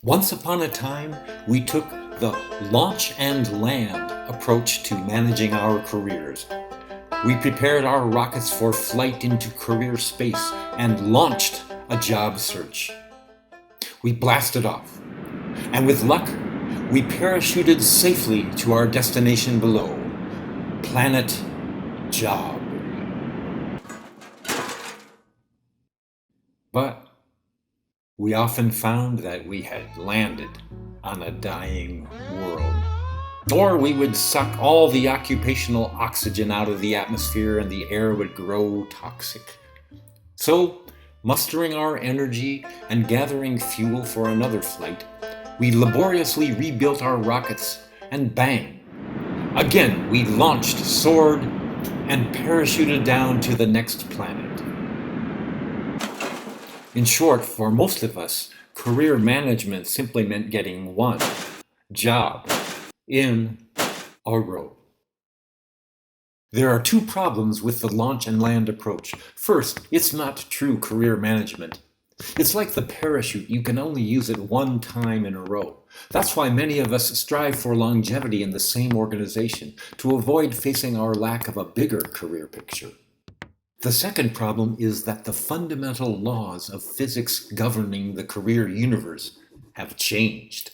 Once upon a time, we took the launch and land approach to managing our careers. We prepared our rockets for flight into career space and launched a job search. We blasted off, and with luck, we parachuted safely to our destination below, Planet Job. But we often found that we had landed on a dying world. Or we would suck all the occupational oxygen out of the atmosphere and the air would grow toxic. So, mustering our energy and gathering fuel for another flight, we laboriously rebuilt our rockets and bang! Again, we launched, soared, and parachuted down to the next planet. In short, for most of us, career management simply meant getting one job in a row. There are two problems with the launch and land approach. First, it's not true career management. It's like the parachute, you can only use it one time in a row. That's why many of us strive for longevity in the same organization, to avoid facing our lack of a bigger career picture. The second problem is that the fundamental laws of physics governing the career universe have changed.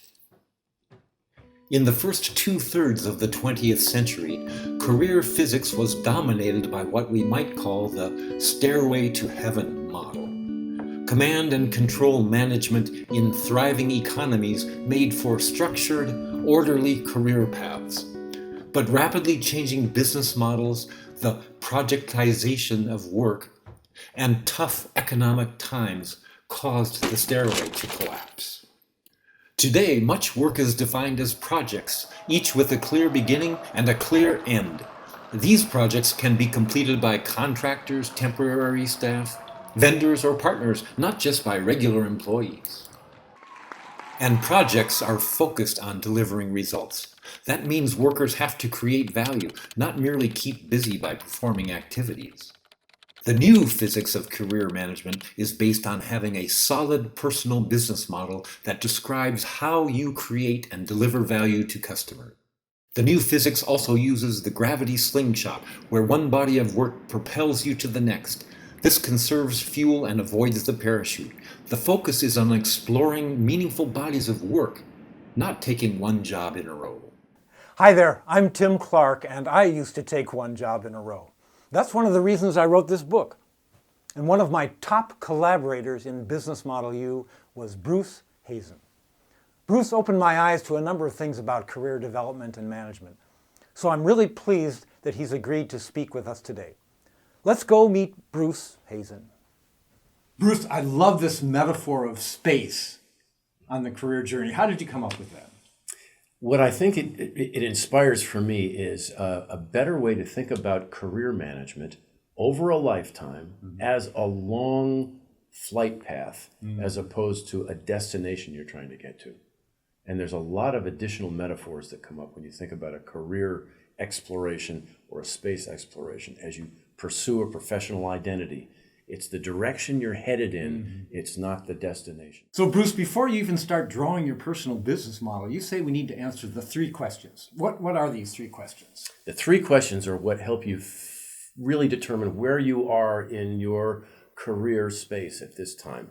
In the first two-thirds of the 20th century, career physics was dominated by what we might call the stairway to heaven model. Command and control management in thriving economies made for structured, orderly career paths. But rapidly changing business models, the projectization of work, and tough economic times caused the stairway to collapse. Today, much work is defined as projects, each with a clear beginning and a clear end. These projects can be completed by contractors, temporary staff, vendors, or partners, not just by regular employees. And projects are focused on delivering results. That means workers have to create value, not merely keep busy by performing activities. The new physics of career management is based on having a solid personal business model that describes how you create and deliver value to customers. The new physics also uses the gravity slingshot, where one body of work propels you to the next. This conserves fuel and avoids the parachute. The focus is on exploring meaningful bodies of work, not taking one job in a row. Hi there, I'm Tim Clark, and I used to take one job in a row. That's one of the reasons I wrote this book. And one of my top collaborators in Business Model U was Bruce Hazen. Bruce opened my eyes to a number of things about career development and management. So I'm really pleased that he's agreed to speak with us today. Let's go meet Bruce Hazen. Bruce, I love this metaphor of space on the career journey. How did you come up with that? What I think it inspires for me is a better way to think about career management over a lifetime as a long flight path as opposed to a destination you're trying to get to. And there's a lot of additional metaphors that come up when you think about a career exploration or a space exploration as you pursue a professional identity. It's the direction you're headed in, it's not the destination. So Bruce, before you even start drawing your personal business model, you say we need to answer the three questions. What are these three questions? The three questions are what help you really determine where you are in your career space at this time.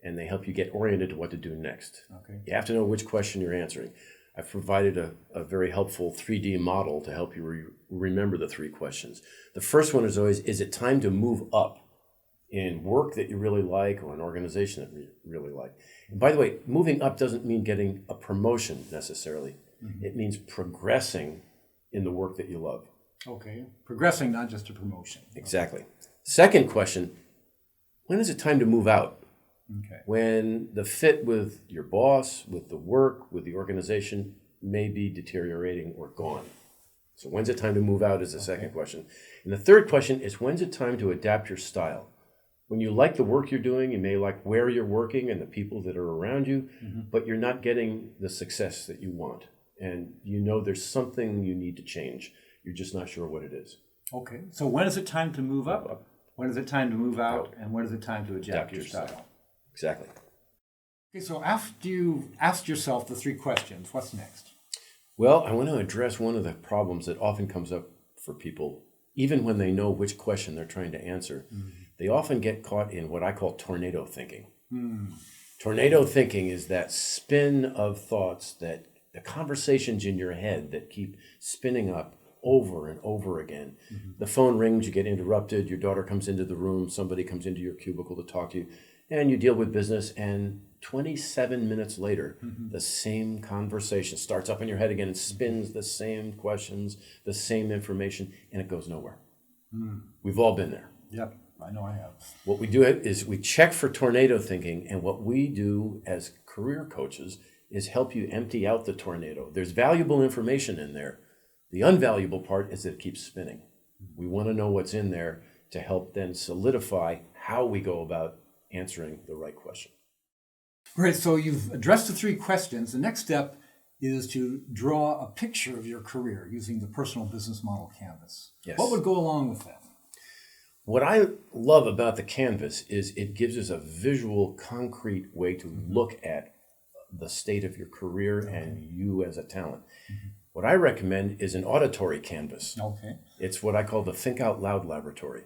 And they help you get oriented to what to do next. Okay. You have to know which question you're answering. I've provided a very helpful 3D model to help you remember the three questions. The first one is always, is it time to move up in work that you really like or an organization that you really like? And by the way, moving up doesn't mean getting a promotion necessarily. It means progressing in the work that you love. Okay, progressing, not just a promotion. Exactly. Second question, when is it time to move out? Okay. When the fit with your boss, with the work, with the organization may be deteriorating or gone. So when's it time to move out is the second question. And the third question is, when's it time to adapt your style? When you like the work you're doing, you may like where you're working and the people that are around you, but you're not getting the success that you want. And you know there's something you need to change. You're just not sure what it is. Okay, so when is it time to move up? When is it time to move out? And when is it time to adapt your style? Exactly. Okay, so after you've asked yourself the three questions, what's next? Well, I want to address one of the problems that often comes up for people, even when they know which question they're trying to answer. They often get caught in what I call tornado thinking. Tornado thinking is that spin of thoughts, that the conversations in your head that keep spinning up over and over again. The phone rings, you get interrupted, your daughter comes into the room, somebody comes into your cubicle to talk to you, and you deal with business, and 27 minutes later, the same conversation starts up in your head again and spins the same questions, the same information, and it goes nowhere. We've all been there. Yep, I know I have. What we do is we check for tornado thinking, and what we do as career coaches is help you empty out the tornado. There's valuable information in there. The unvaluable part is that it keeps spinning. We want to know what's in there to help then solidify how we go about answering the right question. Great, so you've addressed the three questions. The next step is to draw a picture of your career using the personal business model canvas. Yes. What would go along with that? What I love about the canvas is it gives us a visual, concrete way to look at the state of your career and you as a talent. What I recommend is an auditory canvas. Okay. It's what I call the Think Out Loud laboratory.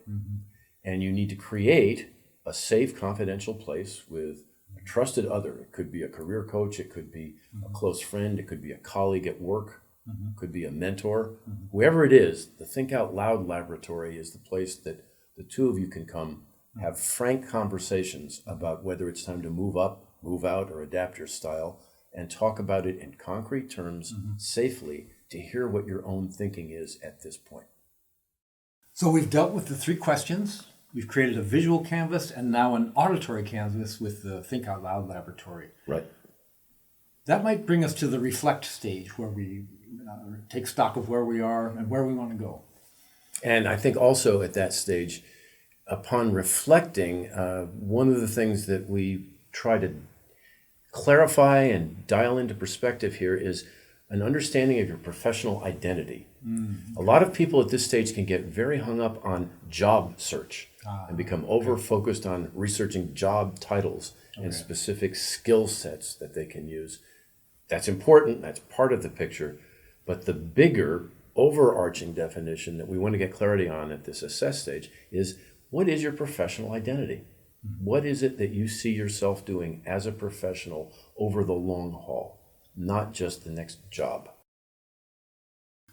And you need to create a safe, confidential place with a trusted other. It could be a career coach, it could be a close friend, it could be a colleague at work, it could be a mentor. Whoever it is, the Think Out Loud laboratory is the place that the two of you can come have frank conversations about whether it's time to move up, move out, or adapt your style, and talk about it in concrete terms safely to hear what your own thinking is at this point. So we've dealt with the three questions. We've created a visual canvas and now an auditory canvas with the Think Out Loud laboratory. Right. That might bring us to the reflect stage where we take stock of where we are and where we want to go. And I think also at that stage, upon reflecting, one of the things that we try to clarify and dial into perspective here is an understanding of your professional identity. A lot of people at this stage can get very hung up on job search and become over-focused on researching job titles and specific skill sets that they can use. That's important, that's part of the picture, but the bigger overarching definition that we want to get clarity on at this assess stage is, what is your professional identity? What is it that you see yourself doing as a professional over the long haul, not just the next job?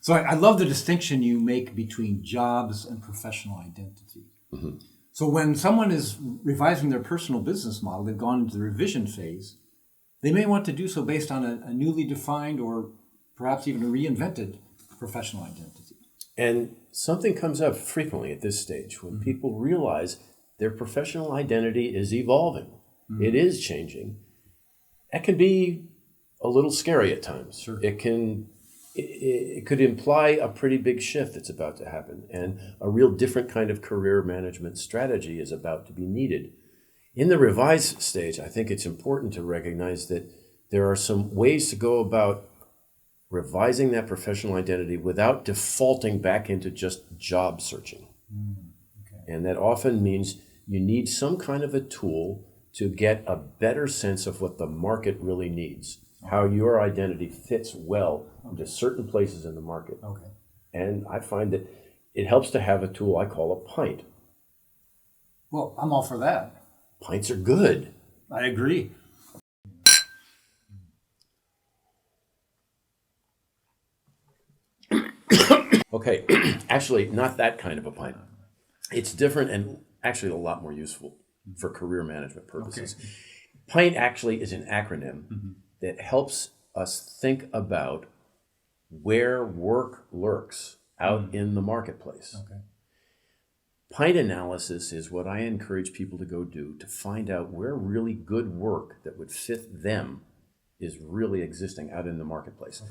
So I love the distinction you make between jobs and professional identity. So when someone is revising their personal business model, they've gone into the revision phase, they may want to do so based on a newly defined or perhaps even a reinvented professional identity. And something comes up frequently at this stage when people realize their professional identity is evolving. It is changing. That can be a little scary at times. Sure. It could imply a pretty big shift that's about to happen, and a real different kind of career management strategy is about to be needed. In the revise stage, I think it's important to recognize that there are some ways to go about revising that professional identity without defaulting back into just job searching. And that often means you need some kind of a tool to get a better sense of what the market really needs, how your identity fits well into certain places in the market. And I find that it helps to have a tool I call a pint. Well, I'm all for that. Pints are good. I agree. Okay, actually, not that kind of a pint. It's different and actually a lot more useful for career management purposes. PINT actually is an acronym that helps us think about where work lurks out in the marketplace. PINT analysis is what I encourage people to go do to find out where really good work that would fit them is really existing out in the marketplace.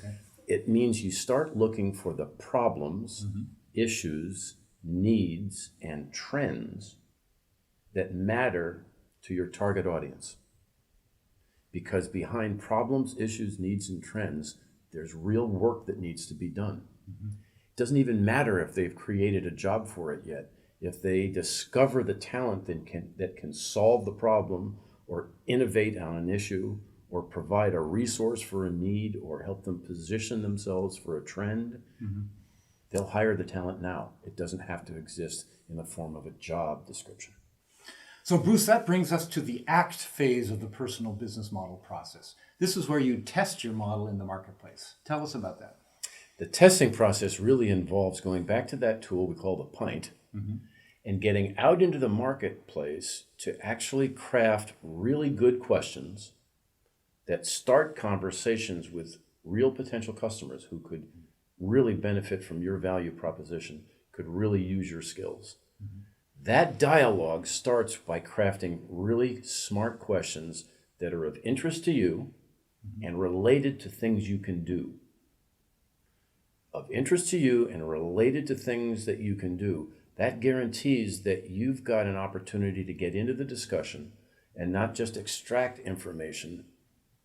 It means you start looking for the problems, issues, needs, and trends that matter to your target audience. Because behind problems, issues, needs, and trends, there's real work that needs to be done. It doesn't even matter if they've created a job for it yet. If they discover the talent that can solve the problem or innovate on an issue, or provide a resource for a need, or help them position themselves for a trend, they'll hire the talent now. It doesn't have to exist in the form of a job description. So Bruce, that brings us to the ACT phase of the personal business model process. This is where you test your model in the marketplace. Tell us about that. The testing process really involves going back to that tool we call the pint and getting out into the marketplace to actually craft really good questions that start conversations with real potential customers who could really benefit from your value proposition, could really use your skills. That dialogue starts by crafting really smart questions that are of interest to you and related to things you can do. Of interest to you and related to things that you can do, that guarantees that you've got an opportunity to get into the discussion and not just extract information,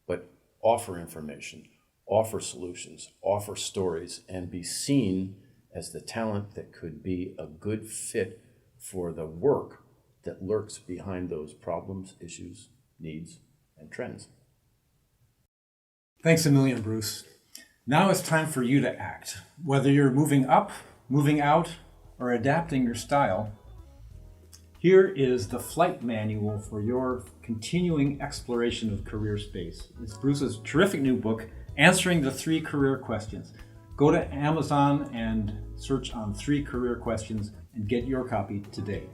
but offer information, offer solutions, offer stories, and be seen as the talent that could be a good fit for the work that lurks behind those problems, issues, needs, and trends. Thanks a million, Bruce. Now it's time for you to act. Whether you're moving up, moving out, or adapting your style, here is the flight manual for your continuing exploration of career space. It's Bruce's terrific new book, Answering the 3 Career Questions. Go to Amazon and search on 3 Career Questions and get your copy today.